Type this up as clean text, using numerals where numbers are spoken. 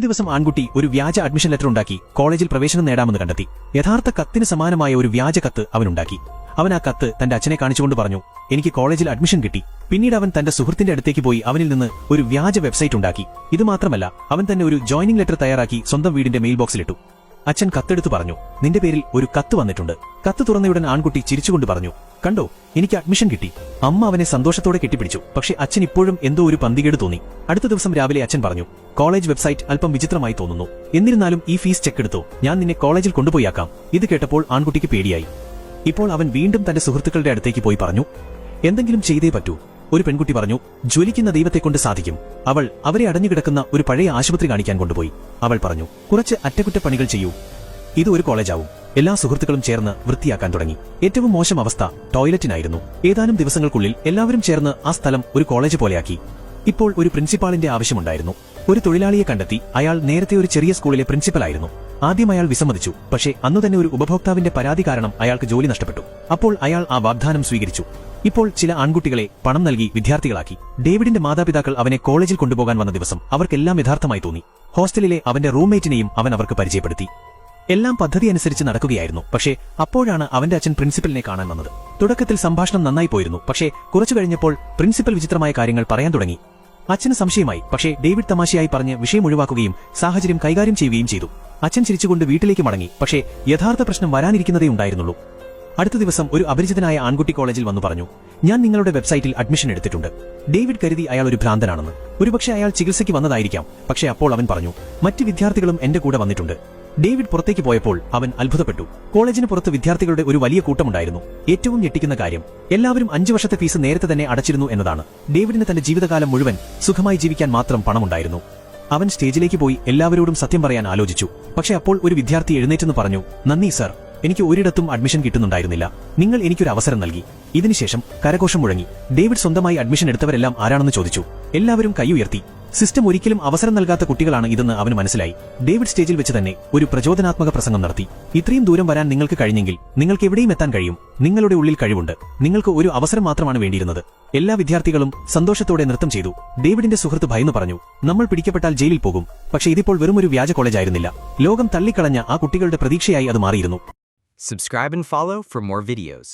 ദിവസം ആൺകുട്ടി ഒരു വ്യാജ അഡ്മിഷൻ ലെറ്റർ ഉണ്ടാക്കി കോളേജിൽ പ്രവേശനം നേടാമെന്ന് കണ്ടെത്തി. യഥാർത്ഥ കത്തിന് സമാനമായ ഒരു വ്യാജ കത്ത് അവനുണ്ടാക്കി. അവൻ ആ കത്ത് തന്റെ അച്ഛനെ കാണിച്ചുകൊണ്ട് പറഞ്ഞു, എനിക്ക് കോളേജിൽ അഡ്മിഷൻ കിട്ടി. പിന്നീട് അവൻ തന്റെ സുഹൃത്തിന്റെ അടുത്തേക്ക് പോയി അവനിൽ നിന്ന് ഒരു വ്യാജ വെബ്സൈറ്റ് ഉണ്ടാക്കി. ഇതുമാത്രമല്ല, അവൻ തന്നെ ഒരു ജോയിനിംഗ് ലെറ്റർ തയ്യാറാക്കി സ്വന്തം വീടിന്റെ മെയിൽ ബോക്സിലിട്ടു. അച്ഛൻ കത്തെടുത്തു പറഞ്ഞു, നിന്റെ പേരിൽ ഒരു കത്ത് വന്നിട്ടുണ്ട്. കത്ത് തുറന്നയുടൻ ആൺകുട്ടി ചിരിച്ചുകൊണ്ട് പറഞ്ഞു, കണ്ടോ, എനിക്ക് അഡ്മിഷൻ കിട്ടി. അമ്മ അവനെ സന്തോഷത്തോടെ കെട്ടിപ്പിടിച്ചു. പക്ഷേ അച്ഛൻ ഇപ്പോഴും എന്തോ ഒരു പന്തികേട് തോന്നി. അടുത്ത ദിവസം രാവിലെ അച്ഛൻ പറഞ്ഞു, കോളേജ് വെബ്സൈറ്റ് അല്പം വിചിത്രമായി തോന്നുന്നു. എന്നിരുന്നാലും ഈ ഫീസ് ചെക്ക് എടുത്തോ, ഞാൻ നിന്നെ കോളേജിൽ കൊണ്ടുപോയാക്കാം. ഇത് കേട്ടപ്പോൾ ആൺകുട്ടിക്ക് പേടിയായി. ഇപ്പോൾ അവൻ വീണ്ടും തന്റെ സുഹൃത്തുക്കളുടെ അടുത്തേക്ക് പോയി പറഞ്ഞു, എന്തെങ്കിലും ചെയ്തേ പറ്റൂ. ഒരു പെൺകുട്ടി പറഞ്ഞു, ജ്വലിക്കുന്ന ദൈവത്തെക്കൊണ്ട് സാധിക്കും. അവൾ അവരെ അടഞ്ഞുകിടക്കുന്ന ഒരു പഴയ ആശുപത്രി കാണിക്കാൻ കൊണ്ടുപോയി. അവൾ പറഞ്ഞു, കുറച്ച് അറ്റകുറ്റപ്പണികൾ ചെയ്യൂ, ഇത് ഒരു കോളേജാവും. എല്ലാ സുഹൃത്തുക്കളും ചേർന്ന് വൃത്തിയാക്കാൻ തുടങ്ങി. ഏറ്റവും മോശം അവസ്ഥ ടോയ്ലറ്റിനായിരുന്നു. ഏതാനും ദിവസങ്ങൾക്കുള്ളിൽ എല്ലാവരും ചേർന്ന് ആ സ്ഥലം ഒരു കോളേജ് പോലെയാക്കി. ഇപ്പോൾ ഒരു പ്രിൻസിപ്പാളിന്റെ ആവശ്യമുണ്ടായിരുന്നു. ഒരു തൊഴിലാളിയെ കണ്ടെത്തി. അയാൾ നേരത്തെ ഒരു ചെറിയ സ്കൂളിലെ പ്രിൻസിപ്പലായിരുന്നു. ആദ്യം അയാൾ വിസമ്മതിച്ചു. പക്ഷേ അന്നുതന്നെ ഒരു ഉപഭോക്താവിന്റെ പരാതി കാരണം അയാൾക്ക് ജോലി നഷ്ടപ്പെട്ടു. അപ്പോൾ അയാൾ ആ വാഗ്ദാനം സ്വീകരിച്ചു. ഇപ്പോൾ ചില ആൺകുട്ടികളെ പണം നൽകി വിദ്യാർത്ഥികളാക്കി. ഡേവിഡിന്റെ മാതാപിതാക്കൾ അവനെ കോളേജിൽ കൊണ്ടുപോകാൻ വന്ന ദിവസം അവർക്കെല്ലാം യഥാർത്ഥമായി തോന്നി. ഹോസ്റ്റലിലെ അവന്റെ റൂംമേറ്റിനെയും അവൻ അവർക്ക് പരിചയപ്പെടുത്തി. എല്ലാം പദ്ധതി അനുസരിച്ച് നടക്കുകയായിരുന്നു. പക്ഷേ അപ്പോഴാണ് അവന്റെ അച്ഛൻ പ്രിൻസിപ്പലിനെ കാണാൻ വന്നത്. തുടക്കത്തിൽ സംഭാഷണം നന്നായി പോയിരുന്നു. പക്ഷേ കുറച്ചു കഴിഞ്ഞപ്പോൾ പ്രിൻസിപ്പൽ വിചിത്രമായ കാര്യങ്ങൾ പറയാൻ തുടങ്ങി. അച്ഛന് സംശയമായി. പക്ഷേ ഡേവിഡ് തമാശയായി പറഞ്ഞ് വിഷയം ഒഴിവാക്കുകയും സാഹചര്യം കൈകാര്യം ചെയ്യുകയും ചെയ്തു. അച്ഛൻ ചിരിച്ചുകൊണ്ട് വീട്ടിലേക്ക് മടങ്ങി. പക്ഷേ യഥാർത്ഥ പ്രശ്നം വരാനിരിക്കുന്നതേ ഉണ്ടായിരുന്നുള്ളൂ. അടുത്ത ദിവസം ഒരു അപരിചിതനായ ആൺകുട്ടി കോളേജിൽ വന്നു പറഞ്ഞു, ഞാൻ നിങ്ങളുടെ വെബ്സൈറ്റിൽ അഡ്മിഷൻ എടുത്തിട്ടുണ്ട്. ഡേവിഡ് കരുതി അയാൾ ഒരു ഭ്രാന്തനാണെന്ന്. ഒരുപക്ഷെ അയാൾ ചികിത്സയ്ക്ക് വന്നതായിരിക്കാം. പക്ഷേ അപ്പോൾ അവൻ പറഞ്ഞു, മറ്റ് വിദ്യാർത്ഥികളും എന്റെ കൂടെ വന്നിട്ടുണ്ട്. ഡേവിഡ് പുറത്തേക്ക് പോയപ്പോൾ അവൻ അത്ഭുതപ്പെട്ടു. കോളേജിന് പുറത്ത് വിദ്യാർത്ഥികളുടെ ഒരു വലിയ കൂട്ടമുണ്ടായിരുന്നു. ഏറ്റവും ഞെട്ടിക്കുന്ന കാര്യം, എല്ലാവരും 5 വർഷത്തെ ഫീസ് നേരത്തെ തന്നെ അടച്ചിരുന്നു എന്നതാണ്. ഡേവിഡിന് തന്റെ ജീവിതകാലം മുഴുവൻ സുഖമായി ജീവിക്കാൻ മാത്രം പണമുണ്ടായിരുന്നു. അവൻ സ്റ്റേജിലേക്ക് പോയി എല്ലാവരോടും സത്യം പറയാൻ ആലോചിച്ചു. പക്ഷേ അപ്പോൾ ഒരു വിദ്യാർത്ഥി എഴുന്നേറ്റെന്ന് പറഞ്ഞു, നന്ദി സർ, എനിക്ക് ഒരിടത്തും അഡ്മിഷൻ കിട്ടുന്നുണ്ടായിരുന്നില്ല. നിങ്ങൾ എനിക്കൊരു അവസരം നൽകി. ഇതിനുശേഷം കരഘോഷം മുഴങ്ങി. ഡേവിഡ് സ്വന്തമായി അഡ്മിഷൻ എടുത്തവരെല്ലാം ആരാണെന്ന് ചോദിച്ചു. എല്ലാവരും കൈ ഉയർത്തി. സിസ്റ്റം ഒരിക്കലും അവസരം നൽകാത്ത കുട്ടികളാണ് ഇതെന്ന് അവന് മനസ്സിലായി. ഡേവിഡ് സ്റ്റേജിൽ വെച്ച് തന്നെ ഒരു പ്രചോദനാത്മക പ്രസംഗം നടത്തി. ഇത്രയും ദൂരം വരാൻ നിങ്ങൾക്ക് കഴിഞ്ഞെങ്കിൽ നിങ്ങൾക്ക് എവിടെയും എത്താൻ കഴിയും. നിങ്ങളുടെ ഉള്ളിൽ കഴിവുണ്ട്. നിങ്ങൾക്ക് ഒരു അവസരം മാത്രമാണ് വേണ്ടിയിരുന്നത്. എല്ലാ വിദ്യാർത്ഥികളും സന്തോഷത്തോടെ നൃത്തം ചെയ്തു. ഡേവിഡിന്റെ സുഹൃത്ത് ഭയന്നു പറഞ്ഞു, നമ്മൾ പിടിക്കപ്പെട്ടാൽ ജയിലിൽ പോകും. പക്ഷേ ഇതിപ്പോൾ വെറുമൊരു വ്യാജ കോളേജായിരുന്നില്ല. ലോകം തള്ളിക്കളഞ്ഞ ആ കുട്ടികളുടെ പ്രതീക്ഷയായി അത് മാറിയിരുന്നു. Subscribe and follow for more videos.